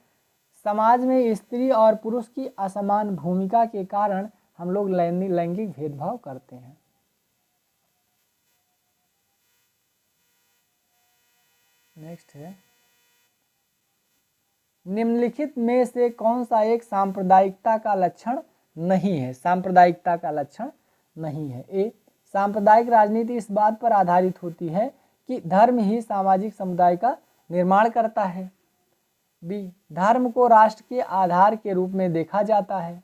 समाज में स्त्री और पुरुष की असमान भूमिका के कारण हम लोग लैंगिक भेदभाव करते हैं। नेक्स्ट है, निम्नलिखित में से कौन सा एक सांप्रदायिकता का लक्षण नहीं है? सांप्रदायिकता का लक्षण नहीं है। ए, सांप्रदायिक राजनीति इस बात पर आधारित होती है कि धर्म ही सामाजिक समुदाय का निर्माण करता है। बी, धर्म को राष्ट्र के आधार के रूप में देखा जाता है।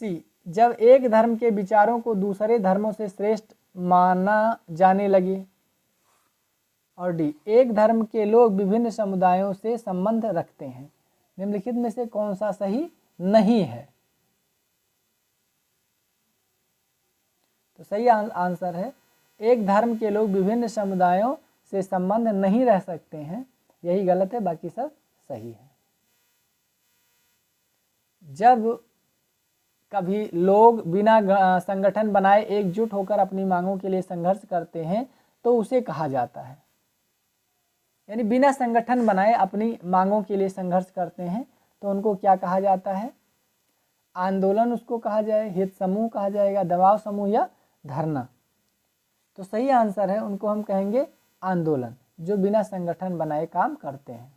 सी, जब एक धर्म के विचारों को दूसरे धर्मों से श्रेष्ठ माना जाने लगे। और डी, एक धर्म के लोग विभिन्न समुदायों से संबंध रखते हैं। निम्नलिखित में से कौन सा सही नहीं है? तो सही आंसर है एक धर्म के लोग विभिन्न समुदायों से संबंध नहीं रह सकते हैं, यही गलत है, बाकी सब सही है। जब कभी लोग बिना संगठन बनाए एकजुट होकर अपनी मांगों के लिए संघर्ष करते हैं तो उसे कहा जाता है, यानी बिना संगठन बनाए अपनी मांगों के लिए संघर्ष करते हैं तो उनको क्या कहा जाता है? आंदोलन उसको कहा जाए, हित समूह कहा जाएगा, दबाव समूह या धरना। तो सही आंसर है उनको हम कहेंगे आंदोलन, जो बिना संगठन बनाए काम करते हैं।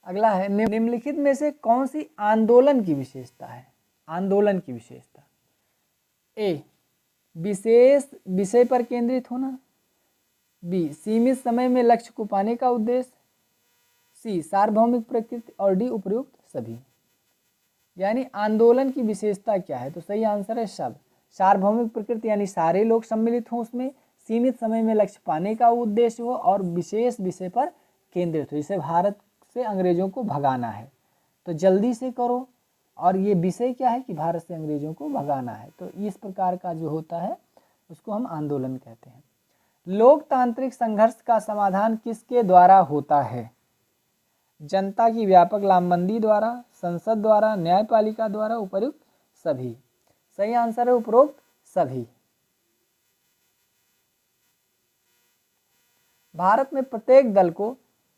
अगला है, निम्नलिखित में से कौन सी आंदोलन की विशेषता है? आंदोलन की विशेषता, ए, विशेष विषय पर केंद्रित होना। बी, सीमित समय में लक्ष्य को पाने का उद्देश्य। सी, सार्वभौमिक प्रकृति। और डी, उपयुक्त सभी। यानी आंदोलन की विशेषता क्या है? तो सही आंसर है सब। सार्वभौमिक प्रकृति यानी सारे लोग सम्मिलित हों उसमें, सीमित समय में लक्ष्य पाने का उद्देश्य हो और विशेष विषय पर केंद्रित हो। जैसे भारत से अंग्रेजों को भगाना है तो जल्दी से करो, और ये विषय क्या है कि भारत से अंग्रेजों को भगाना है। तो इस प्रकार का जो होता है उसको हम आंदोलन कहते हैं। लोकतांत्रिक संघर्ष का समाधान किसके द्वारा होता है? जनता की व्यापक लामबंदी द्वारा, संसद द्वारा, न्यायपालिका द्वारा, उपयुक्त सभी। सही आंसर है उपरोक्त सभी। भारत में प्रत्येक दल को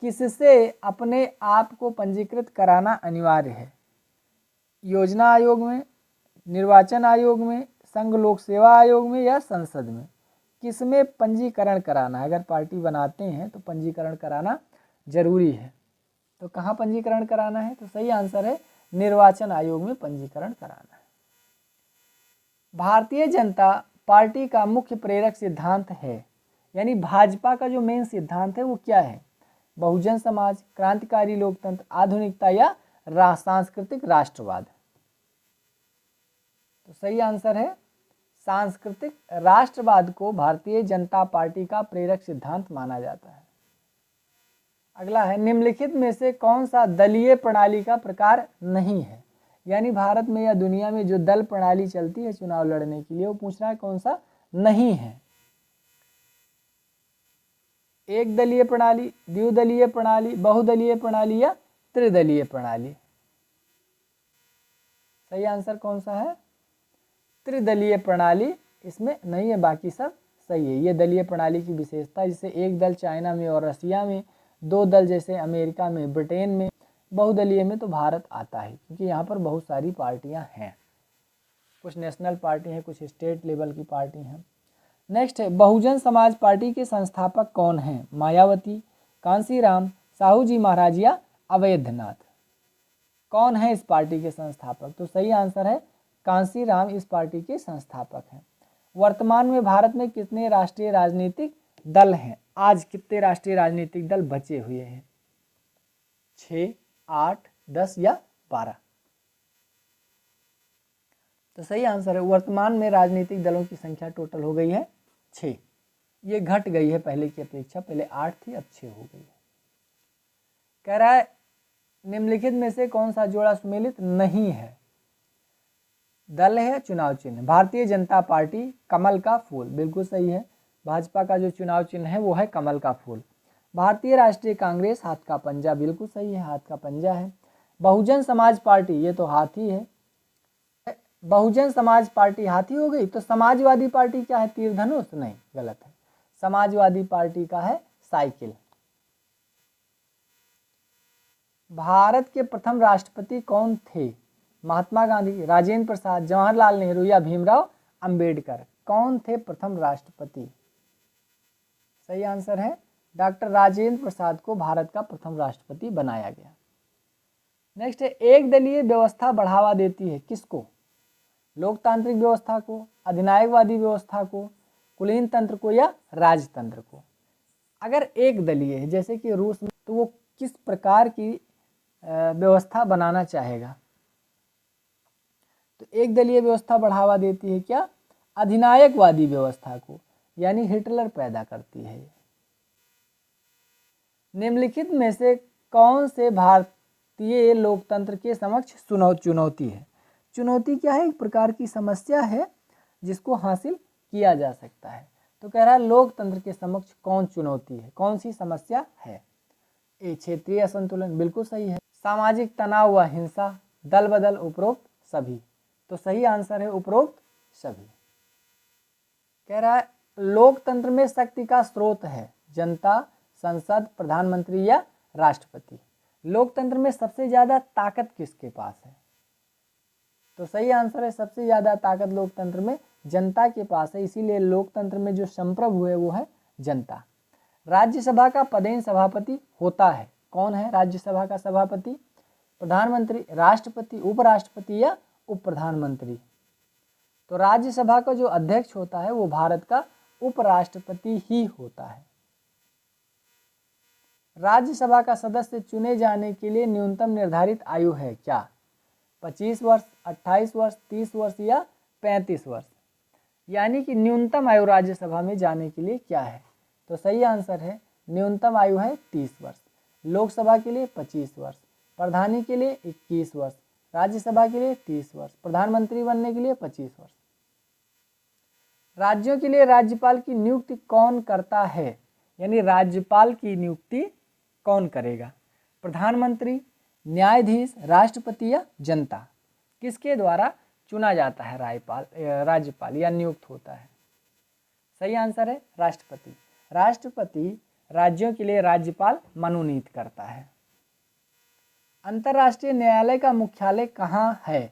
किससे अपने आप को पंजीकृत कराना अनिवार्य है? योजना आयोग में, निर्वाचन आयोग में, संघ लोक सेवा आयोग में या संसद में? किसमें पंजीकरण कराना है? अगर पार्टी बनाते हैं तो पंजीकरण कराना जरूरी है। तो कहाँ पंजीकरण कराना है? तो सही आंसर है निर्वाचन आयोग में पंजीकरण कराना है। भारतीय जनता पार्टी का मुख्य प्रेरक सिद्धांत है, यानी भाजपा का जो मेन सिद्धांत है वो क्या है? बहुजन समाज, क्रांतिकारी लोकतंत्र, आधुनिकता या सांस्कृतिक राष्ट्रवाद? तो सही आंसर है सांस्कृतिक राष्ट्रवाद को भारतीय जनता पार्टी का प्रेरक सिद्धांत माना जाता है। अगला है, निम्नलिखित में से कौन सा दलीय प्रणाली का प्रकार नहीं है? यानी भारत में या दुनिया में जो दल प्रणाली चलती है चुनाव लड़ने के लिए, वो पूछ रहा है कौन सा नहीं है? एक दलीय प्रणाली, द्विदलीय प्रणाली, बहुदलीय प्रणाली या त्रिदलीय प्रणाली? सही आंसर कौन सा है? त्रिदलीय प्रणाली इसमें नहीं है, बाकी सब सही है। ये दलीय प्रणाली की विशेषता, जैसे एक दल चाइना में और रसिया में, दो दल जैसे अमेरिका में, ब्रिटेन में, बहुदलीय में तो भारत आता है क्योंकि यहाँ पर बहुत सारी पार्टियाँ हैं, कुछ नेशनल पार्टी हैं, कुछ स्टेट लेवल की पार्टी हैं। नेक्स्ट है, बहुजन समाज पार्टी के संस्थापक कौन हैं? मायावती, कांसीराम, साहू जी महाराज या अवैधनाथ? कौन है इस पार्टी के संस्थापक? तो सही आंसर है कांसीराम इस पार्टी के संस्थापक हैं। वर्तमान में भारत में कितने राष्ट्रीय राजनीतिक दल हैं? आज कितने राष्ट्रीय राजनीतिक दल बचे हुए हैं? 6, 8, 10 या 12? तो सही आंसर है वर्तमान में राजनीतिक दलों की संख्या टोटल हो गई है 6। ये घट गई है पहले की अपेक्षा, पहले 8 थी अब 6 हो गई है। कह रहा है निम्नलिखित में से कौन सा जोड़ा सुमेलित नहीं है? दल है चुनाव चिन्ह। भारतीय जनता पार्टी कमल का फूल, बिल्कुल सही है। भाजपा का जो चुनाव चिन्ह है वो है कमल का फूल। भारतीय राष्ट्रीय कांग्रेस हाथ का पंजा, बिल्कुल सही है, हाथ का पंजा है। बहुजन समाज पार्टी, ये तो हाथी है। बहुजन समाज पार्टी हाथी हो गई। तो समाजवादी पार्टी क्या है? तीर धनुष? नहीं, गलत है। समाजवादी पार्टी का है साइकिल। भारत के प्रथम राष्ट्रपति कौन थे? महात्मा गांधी, राजेंद्र प्रसाद, जवाहरलाल नेहरू या भीमराव अंबेडकर? कौन थे प्रथम राष्ट्रपति? सही आंसर है डॉक्टर राजेंद्र प्रसाद को भारत का प्रथम राष्ट्रपति बनाया गया। नेक्स्ट है एक दलीय व्यवस्था बढ़ावा देती है किसको? लोकतांत्रिक व्यवस्था को, अधिनायकवादी व्यवस्था को, कुलीन तंत्र को या राजतंत्र को? अगर एक दलीय है जैसे कि रूस में, तो वो किस प्रकार की व्यवस्था बनाना चाहेगा? तो एक दलीय व्यवस्था बढ़ावा देती है क्या? अधिनायकवादी व्यवस्था को, यानी हिटलर पैदा करती है। निम्नलिखित में से कौन से भारतीय लोकतंत्र के समक्ष चुनौती है? चुनौती क्या है? एक प्रकार की समस्या है जिसको हासिल किया जा सकता है। तो कह रहा है लोकतंत्र के समक्ष कौन चुनौती है, कौन सी समस्या है? ए क्षेत्रीय असंतुलन, बिल्कुल सही है। सामाजिक तनाव व हिंसा, दल बदल, उपरोक्त सभी? तो सही आंसर है उपरोक्त सभी। कह रहा है लोकतंत्र में शक्ति का स्रोत है जनता, संसद, प्रधानमंत्री या राष्ट्रपति? लोकतंत्र में सबसे ज्यादा ताकत किसके पास है? तो सही आंसर है सबसे ज्यादा ताकत लोकतंत्र में जनता के पास है, इसीलिए लोकतंत्र में जो संप्रभु है वो है जनता। राज्यसभा का पदेन सभापति होता है, कौन है राज्यसभा का सभापति? प्रधानमंत्री, राष्ट्रपति, उपराष्ट्रपति या उप प्रधानमंत्री? तो राज्यसभा का जो अध्यक्ष होता है वो भारत का उपराष्ट्रपति ही होता है। राज्यसभा का सदस्य चुने जाने के लिए न्यूनतम निर्धारित आयु है क्या? 25 वर्ष, 28 वर्ष, 30 वर्ष या 35 वर्ष? यानी कि न्यूनतम आयु राज्यसभा में जाने के लिए क्या है? तो सही आंसर है न्यूनतम आयु है 30 वर्ष। लोकसभा के लिए 25 वर्ष, प्रधानी के लिए 21 वर्ष, राज्यसभा के लिए 30 वर्ष, प्रधानमंत्री बनने के लिए 25 वर्ष। राज्यों के लिए राज्यपाल की नियुक्ति कौन करता है? यानी राज्यपाल की नियुक्ति कौन करेगा? प्रधानमंत्री, न्यायाधीश, राष्ट्रपति या जनता? किसके द्वारा चुना जाता है राज्यपाल या नियुक्त होता है? सही आंसर है राष्ट्रपति। राष्ट्रपति राज्यों के लिए राज्यपाल मनोनीत करता है। अंतर्राष्ट्रीय न्यायालय का मुख्यालय कहाँ है?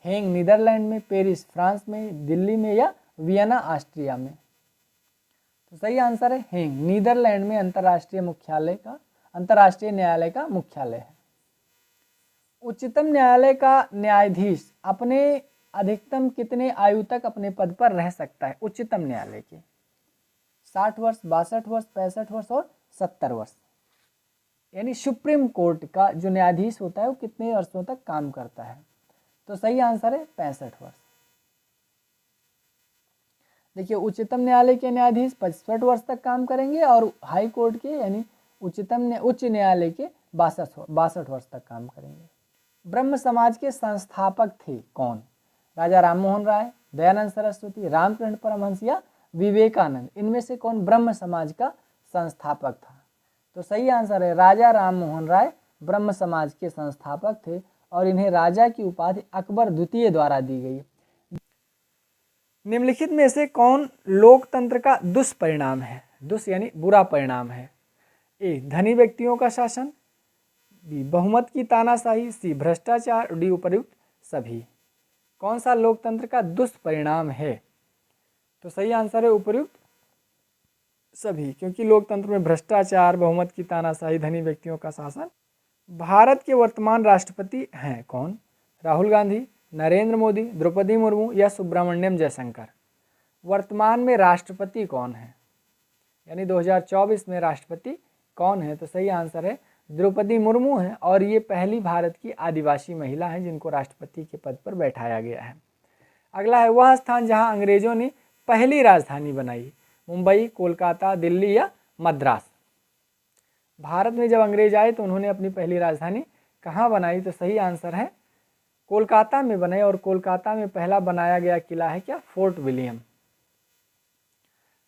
हेग नीदरलैंड में, पेरिस फ्रांस में, दिल्ली में या वियना ऑस्ट्रिया में? तो सही आंसर है हेग नीदरलैंड में अंतर्राष्ट्रीय न्यायालय का मुख्यालय है। उच्चतम न्यायालय का न्यायाधीश अपने अधिकतम कितने आयु तक अपने पद पर रह सकता है? उच्चतम न्यायालय के 60 वर्ष, 62 वर्ष, 65 वर्ष और 70 वर्ष। यानी सुप्रीम कोर्ट का जो न्यायाधीश होता है वो कितने वर्षों तक काम करता है? तो सही आंसर है 65 वर्ष। देखिए उच्चतम न्यायालय के न्यायाधीश 65 वर्ष तक काम करेंगे और हाई कोर्ट के यानी उच्च न्यायालय के 62 वर्ष तक काम करेंगे। ब्रह्म समाज के संस्थापक थे कौन? राजा राममोहन राय, दयानंद सरस्वती, रामकृष्ण परमहंस या विवेकानंद? इनमें से कौन ब्रह्म समाज का संस्थापक था? तो सही आंसर है राजा राममोहन राय ब्रह्म समाज के संस्थापक थे और इन्हें राजा की उपाधि अकबर द्वितीय द्वारा दी गई। निम्नलिखित में से कौन लोकतंत्र का दुष्परिणाम है? दुष् यानी बुरा परिणाम है। ए धनी व्यक्तियों का शासन, बी बहुमत की तानाशाही, सी भ्रष्टाचार, डी उपर्युक्त सभी? कौन सा लोकतंत्र का दुष्परिणाम है? तो सही आंसर है उपर्युक्त सभी, क्योंकि लोकतंत्र में भ्रष्टाचार, बहुमत की तानाशाही, धनी व्यक्तियों का शासन भारत के वर्तमान राष्ट्रपति हैं कौन? राहुल गांधी, नरेंद्र मोदी, द्रौपदी मुर्मू या सुब्रमण्यम जयशंकर। वर्तमान में राष्ट्रपति कौन है, यानी 2024 में राष्ट्रपति कौन है? तो सही आंसर है द्रौपदी मुर्मू है, और ये पहली भारत की आदिवासी महिला है जिनको राष्ट्रपति के पद पर बैठाया गया है। अगला है वह स्थान जहां अंग्रेजों ने पहली राजधानी बनाई, मुंबई, कोलकाता, दिल्ली या मद्रास। भारत में जब अंग्रेज आए तो उन्होंने अपनी पहली राजधानी कहाँ बनाई? तो सही आंसर है कोलकाता में बनाई, और कोलकाता में पहला बनाया गया किला है क्या? Fort William.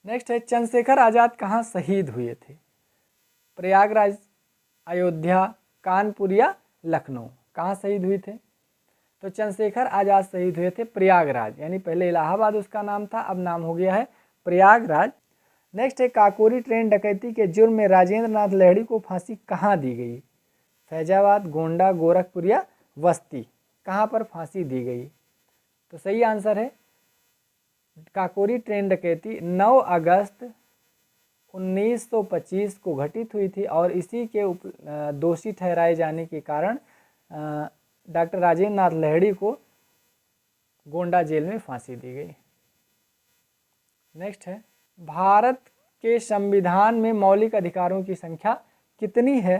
नेक्स्ट है चंद्रशेखर आजाद कहाँ शहीद हुए थे? प्रयागराज, अयोध्या, कानपुर या लखनऊ। कहाँ शहीद हुए थे? तो चंद्रशेखर आजाद शहीद हुए थे प्रयागराज, यानी पहले इलाहाबाद उसका नाम था, अब नाम हो गया है प्रयागराज। नेक्स्ट है काकोरी ट्रेन डकैती के जुर्म में राजेंद्र नाथ लाहिड़ी को फांसी कहाँ दी गई? फैजाबाद, गोंडा, गोरखपुर या बस्ती। कहाँ पर फांसी दी गई? तो सही आंसर है काकोरी ट्रेन डकैती 9 अगस्त 1925 को घटित हुई थी, और इसी के दोषी ठहराए जाने के कारण डॉक्टर राजेंद्र नाथ लाहिड़ी को गोंडा जेल में फांसी दी गई। नेक्स्ट है भारत के संविधान में मौलिक अधिकारों की संख्या कितनी है?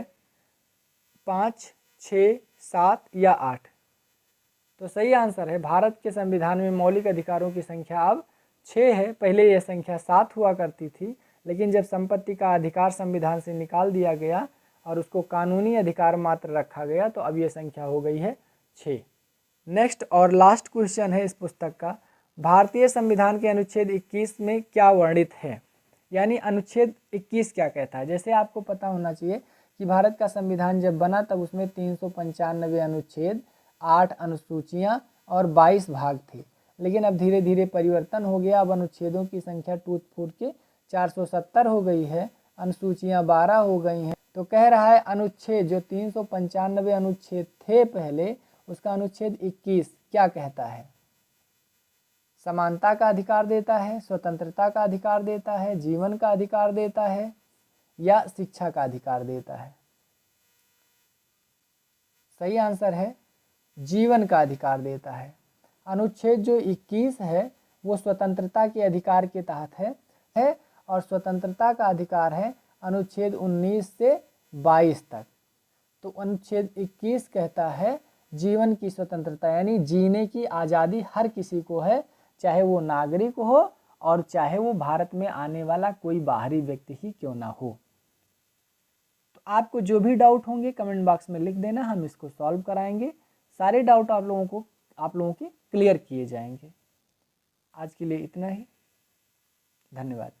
5, 6, 7 या 8। तो सही आंसर है भारत के संविधान में मौलिक अधिकारों की संख्या अब 6 है। पहले यह संख्या 7 हुआ करती थी, लेकिन जब संपत्ति का अधिकार संविधान से निकाल दिया गया और उसको कानूनी अधिकार मात्र रखा गया, तो अब यह संख्या हो गई है 6। नेक्स्ट और लास्ट क्वेश्चन है इस पुस्तक का, भारतीय संविधान के अनुच्छेद 21 में क्या वर्णित है? यानी अनुच्छेद 21 क्या कहता है? जैसे आपको पता होना चाहिए कि भारत का संविधान जब बना तब उसमें 395 अनुच्छेद, 8 अनुसूचियां और 22 भाग थे, लेकिन अब धीरे धीरे परिवर्तन हो गया। अब अनुच्छेदों की संख्या टूट फूट के 470 हो गई है, अनुसूचियां 12 हो गई हैं। तो कह रहा है अनुच्छेद जो 395 अनुच्छेद थे पहले, उसका अनुच्छेद 21 क्या कहता है? समानता का अधिकार देता है, स्वतंत्रता का अधिकार देता है, जीवन का अधिकार देता है या शिक्षा का अधिकार देता है? सही आंसर है जीवन का अधिकार देता है। अनुच्छेद जो 21 है वो स्वतंत्रता के अधिकार के तहत है और स्वतंत्रता का अधिकार है अनुच्छेद 19 से 22 तक। तो अनुच्छेद 21 कहता है जीवन की स्वतंत्रता, यानी जीने की आज़ादी हर किसी को है, चाहे वो नागरिक हो और चाहे वो भारत में आने वाला कोई बाहरी व्यक्ति ही क्यों ना हो। तो आपको जो भी डाउट होंगे कमेंट बॉक्स में लिख देना, हम इसको सॉल्व कराएंगे। सारे डाउट आप लोगों के क्लियर किए जाएंगे। आज के लिए इतना ही, धन्यवाद।